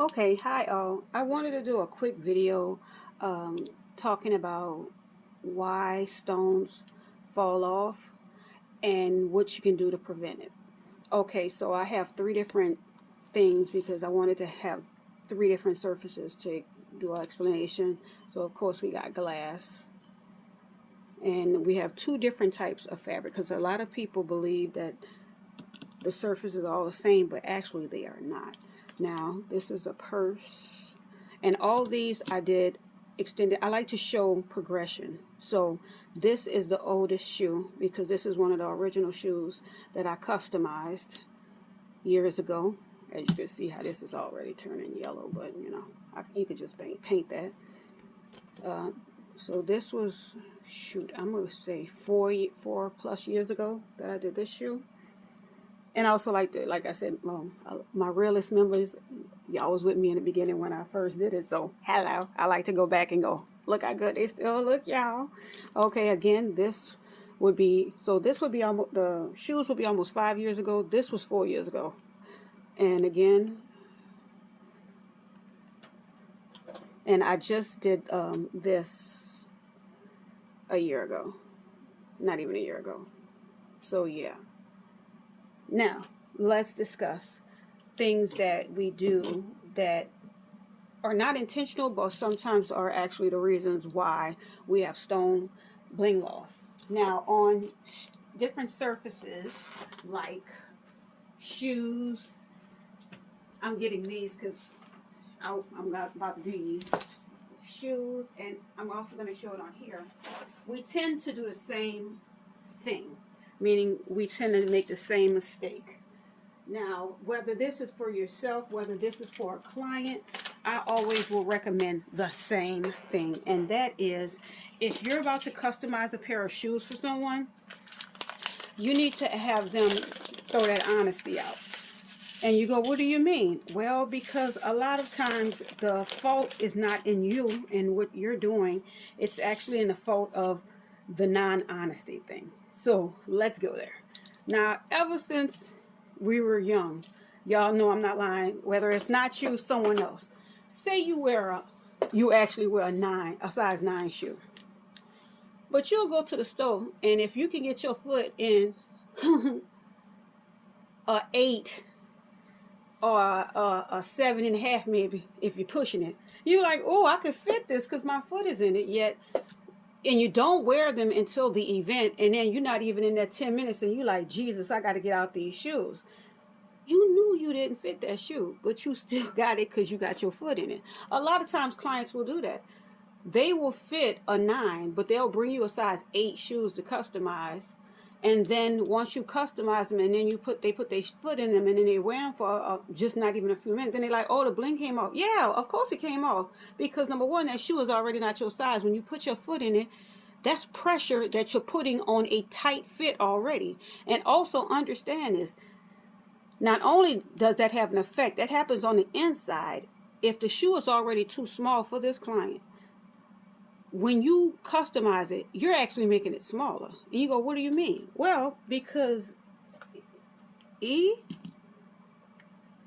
Okay, hi all. I wanted to do a quick video um, talking about why stones fall off and what you can do to prevent it. Okay, so I have three different things because I wanted to have three different surfaces to do an explanation. So of course we got glass, and we have two different types of fabric because a lot of people believe that the surfaces are all the same, but actually they are not. Now, this is a purse, and all these I did extended. I like to show progression. So this is the oldest shoe because this is one of the original shoes that I customized years ago. As you can see how this is already turning yellow, but you could just paint that. Uh, so this was, shoot, I'm gonna say four plus years ago that I did this shoe. And I also like I said, my realist members, y'all was with me in the beginning when I first did it. So hello, I like to go back and go, look how good they still look, y'all. Okay, again, this would be almost, the shoes would be almost 5 years ago. This was 4 years ago. And again, and I just did this a year ago, not even a year ago. So yeah. Now let's discuss things that we do that are not intentional, but sometimes are actually the reasons why we have stone bling loss. Now, on different surfaces like shoes, I'm getting these because I'm not about to do these shoes, and I'm also going to show it on here. We tend to do the same thing, meaning we tend to make the same mistake. Now, whether this is for yourself, whether this is for a client, I always will recommend the same thing. And that is, if you're about to customize a pair of shoes for someone, you need to have them throw that honesty out. And you go, what do you mean? Well, because a lot of times the fault is not in you and what you're doing. It's actually in the fault of the non-honesty thing. So let's go there. Now, ever since we were young, y'all know I'm not lying, whether it's not you, someone else. Say you actually wear a size 9 shoe. But you'll go to the store, and if you can get your foot in a 8 or a 7.5, maybe, if you're pushing it, you're like, oh, I could fit this because my foot is in it. Yet, and you don't wear them until the event, and then you're not even in that 10 minutes, and you're like, Jesus, I got to get out these shoes. You knew you didn't fit that shoe, but you still got it because you got your foot in it. A lot of times clients will do that. They will fit a 9, but they'll bring you a size 8 shoes to customize. And then once you customize them, and then they put their foot in them, and then they wear them for just not even a few minutes. Then they're like, "Oh, the bling came off." Yeah, of course it came off because number one, that shoe is already not your size. When you put your foot in it, that's pressure that you're putting on a tight fit already. And also understand this: not only does that have an effect, that happens on the inside. If the shoe is already too small for this client, when you customize it, you're actually making it smaller. And you go, what do you mean? Well, because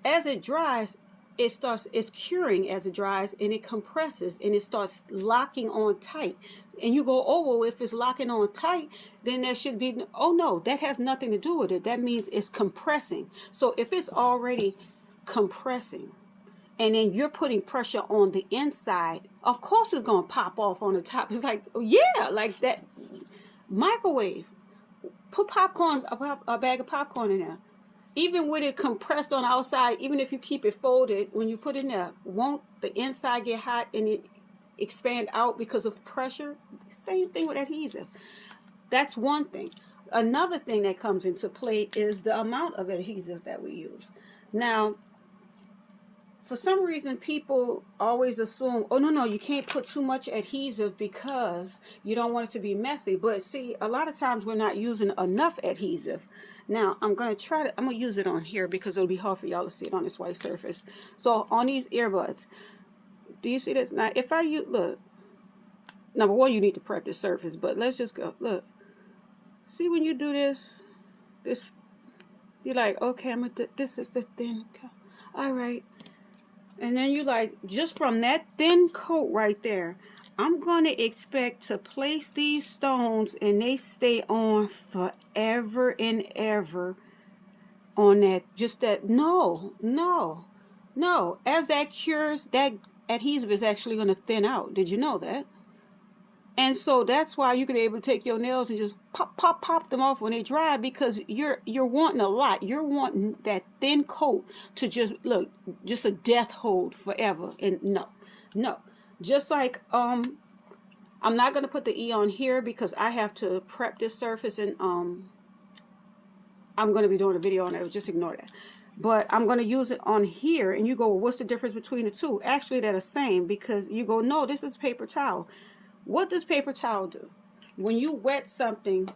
as it dries, it's curing as it dries, and it compresses and it starts locking on tight. And you go, oh, well, if it's locking on tight, then there should be, oh no, that has nothing to do with it. That means it's compressing. So if it's already compressing, and then you're putting pressure on the inside, of course it's going to pop off on the top. It's like, yeah, like that microwave. Put popcorn, a bag of popcorn in there. Even with it compressed on the outside, even if you keep it folded, when you put it in there, won't the inside get hot and it expand out because of pressure? Same thing with adhesive. That's one thing. Another thing that comes into play is the amount of adhesive that we use. Now, for some reason, people always assume, oh, no, you can't put too much adhesive because you don't want it to be messy. But see, a lot of times we're not using enough adhesive. Now, I'm going to use it on here because it'll be hard for y'all to see it on this white surface. So on these earbuds, do you see this? Now, if I use, look, number one, you need to prep the surface, but let's just go, look. See when you do this, you're like, okay, this is the thin, all right. And then you like, just from that thin coat right there, I'm going to expect to place these stones and they stay on forever and ever on that, just that. No, no, no. As that cures, that adhesive is actually going to thin out. Did you know that? And so that's why you can be able to take your nails and just pop, pop, pop them off when they dry, because you're wanting a lot. You're wanting that thin coat to just look, just a death hold forever. And no, no. Just like I'm not gonna put the E on here because I have to prep this surface, and I'm gonna be doing a video on it. Just ignore that. But I'm going to use it on here, and you go, well, what's the difference between the two? Actually, they're the same, because you go, no, this is paper towel. What does paper towel do? When you wet something,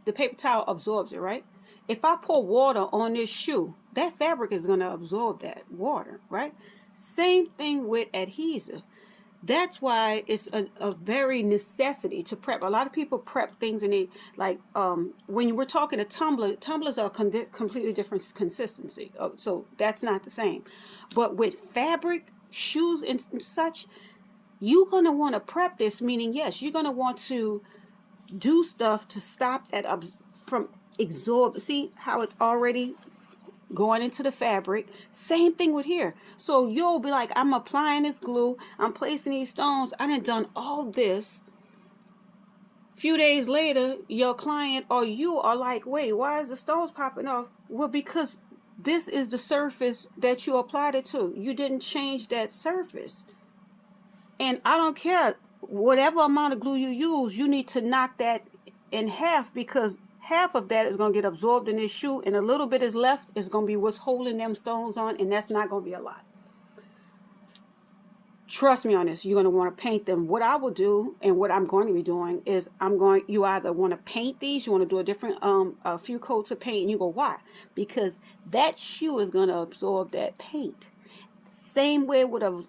the paper towel absorbs it, right? If I pour water on this shoe, that fabric is going to absorb that water, right? Same thing with adhesive. That's why it's a very necessity to prep. A lot of people prep things, and they like when we're talking a tumbler, tumblers are completely different consistency, so that's not the same. But with fabric, shoes, and such, you're going to want to prep this, meaning, yes, you're going to want to do stuff to stop that from absorb. See how it's already going into the fabric? Same thing with here. So you'll be like, I'm applying this glue, I'm placing these stones, I done all this. Few days later, your client or you are like, wait, why is the stones popping off? Well, because this is the surface that you applied it to. You didn't change that surface. And I don't care whatever amount of glue you use, you need to knock that in half, because half of that is going to get absorbed in this shoe, and a little bit is left is going to be what's holding them stones on, and that's not going to be a lot. Trust me on this. You're going to want to paint them. What I will do, and what I'm going to be doing, is you either want to paint these, you want to do a different a few coats of paint, and you go, why? Because that shoe is going to absorb that paint. Same way it would have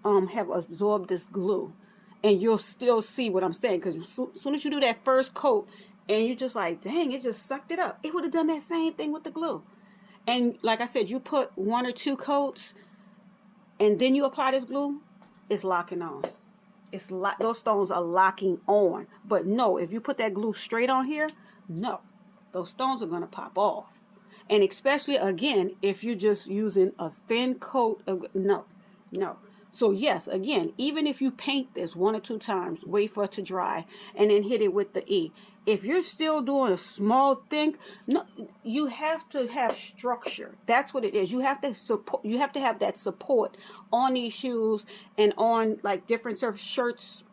absorbed this glue. And you'll still see what I'm saying, because as soon as you do that first coat and you're just like, dang, it just sucked it up, it would have done that same thing with the glue. And like I said, you put 1 or 2 coats and then you apply this glue, it's locking on. Those stones are locking on. But no, if you put that glue straight on here, no, those stones are going to pop off. And especially, again, if you're just using a thin coat of, no. So yes, again, even if you paint this 1 or 2 times, wait for it to dry, and then hit it with the E. If you're still doing a small thing, no, you have to have structure. That's what it is. You have to support. You have to have that support on these shoes and on like different sort of shirts,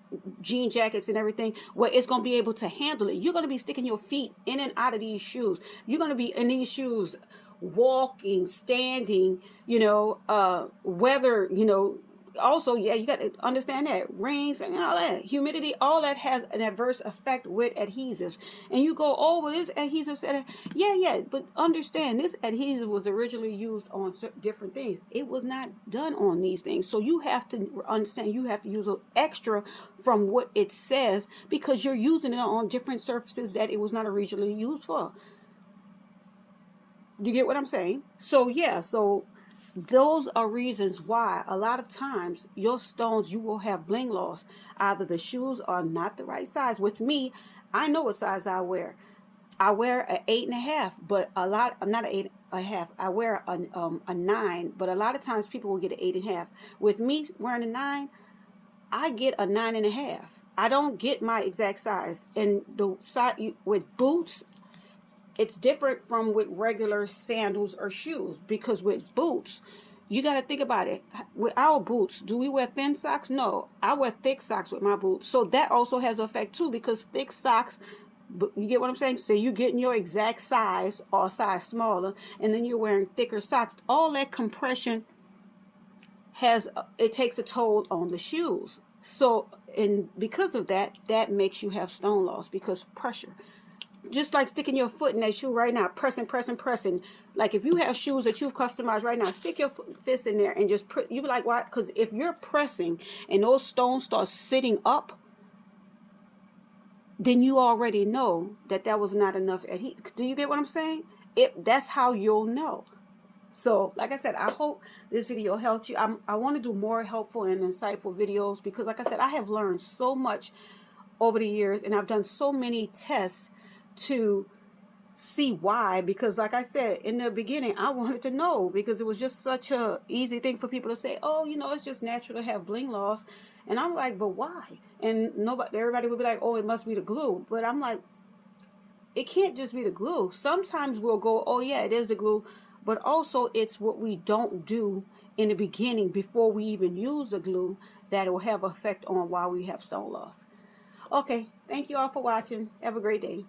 jean jackets and everything, where it's going to be able to handle it. You're going to be sticking your feet in and out of these shoes. You're going to be in these shoes walking, standing, weather, also, yeah, you got to understand that rains and all that, humidity, all that has an adverse effect with adhesives. And you go, oh, well, this adhesive said, yeah, but understand, this adhesive was originally used on different things. It was not done on these things. So you have to understand, you have to use an extra from what it says, because you're using it on different surfaces that it was not originally used for. You get what I'm saying? So yeah, so those are reasons why a lot of times your stones, you will have bling loss. Either the shoes are not the right size. With me, I know what size I wear. I wear an 8.5, but I'm not an 8.5. I wear a 9, but a lot of times people will get an 8.5. With me wearing a 9, I get a 9.5. I don't get my exact size. And the size with boots, it's different from with regular sandals or shoes, because with boots, you got to think about it. With our boots, do we wear thin socks? No, I wear thick socks with my boots. So that also has an effect too, because thick socks, you get what I'm saying? So you're getting your exact size or a size smaller, and then you're wearing thicker socks. All that compression it takes a toll on the shoes. So, and because of that, that makes you have stone loss, because pressure. Just like sticking your foot in that shoe right now, pressing. Like if you have shoes that you've customized right now, stick your fist in there and just you be like, why? Because if you're pressing and those stones start sitting up, then you already know that was not enough adhesive. Do you get what I'm saying? That's how you'll know. So, like I said, I hope this video helped you. I want to do more helpful and insightful videos because, like I said, I have learned so much over the years, and I've done so many tests to see why. Because, like I said, in the beginning, I wanted to know because it was just such a easy thing for people to say, oh, you know, it's just natural to have bling loss. And I'm like, but why? And everybody would be like, oh, it must be the glue. But I'm like, it can't just be the glue. Sometimes we'll go, oh yeah, it is the glue, but also it's what we don't do in the beginning before we even use the glue that will have effect on why we have stone loss. Okay, thank you all for watching. Have a great day.